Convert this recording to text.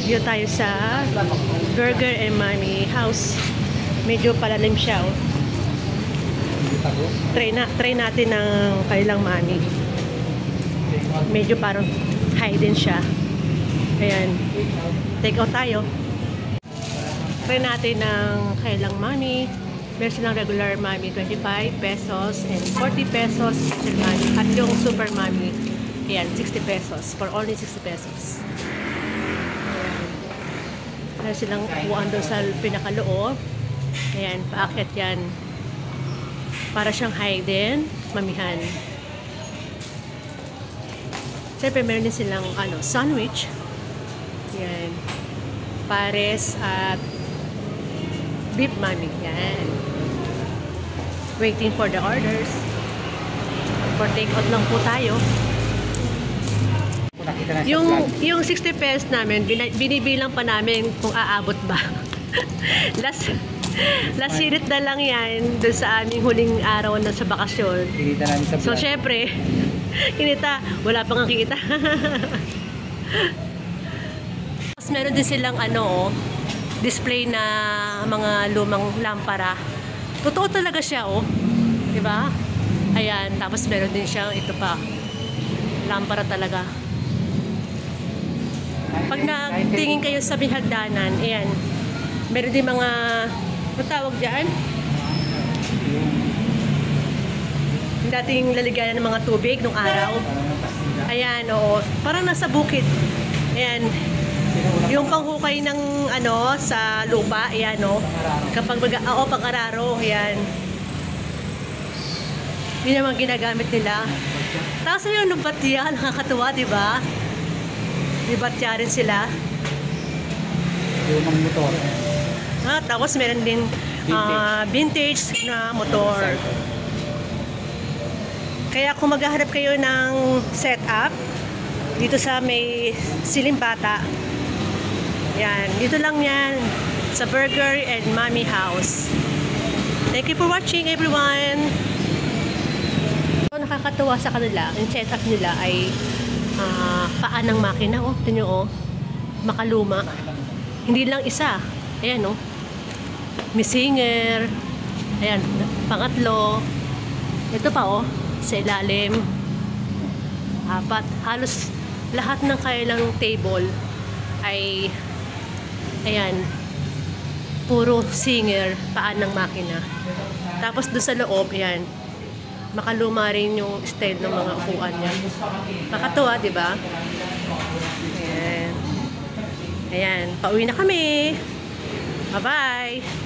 Dito tayo sa Burger and Mommy House. Medyo palalim siya, oh. Try natin ng kailang mami. Medyo parang high din siya. Ayan. Take out tayo. Try natin ng kailang mami. Meron silang regular mami, 25 pesos and 40 pesos special mami. At yung super mami, ayan, 60 pesos. For only 60 pesos. Ayan. Meron silang upuan doon sa pinakaloob. Ayan, paakyat yan. Para siyang high din, mamihan. Siyempre, meron din silang sandwich. Yan. Pares at beef mami. Yan. Waiting for the orders. For take-out lang po tayo. Yung 60 pesos namin, binibilang pa namin kung aabot ba. Last minute na lang yan doon sa aming huling araw na sa bakasyon. Kinita namin sa vlog. So, syempre, kinita. Wala pang kita. Tapos, meron din silang display na mga lumang lampara. Totoo talaga siya, oh. Diba? Ayan. Tapos, meron din siyang ito pa. Lampara talaga. Pag nagtingin kayo sa bihagdanan, ayan. Meron din mga tawag dyan? Yung dating laligayan ng mga tubig nung araw. Ayan, oo. Parang nasa bukid. Ayan. Yung panghukay ng sa lupa. Ayan, o. Kapag pang-araro. Ayan. Yun naman ginagamit nila. Tapos yung lubatya, nakakatuwa, diba? Lubatya rin sila. Yung mga motor. Tapos meron din vintage na motor. Kaya kung maghahanap kayo ng setup dito sa may Silimbata, yan, dito lang yan sa Burger and Mommy House. Thank you for watching, everyone. So, nakakatuwa sa kanila, yung setup nila ay paan ng makina, oh, ito nyo, oh, makaluma. Hindi lang isa. Ayan, oh. May singer. Ayan, pangatlo. Ito pa, oh, sa ilalim. Apat. Halos lahat ng kailang table ay, ayan, puro singer, paan ng makina. Tapos doon sa loob, ayan, makaluma rin yung style ng mga upuan niya. Nakakatuwa, diba? Ayan. Ayan, pauwi na kami. Bye-bye!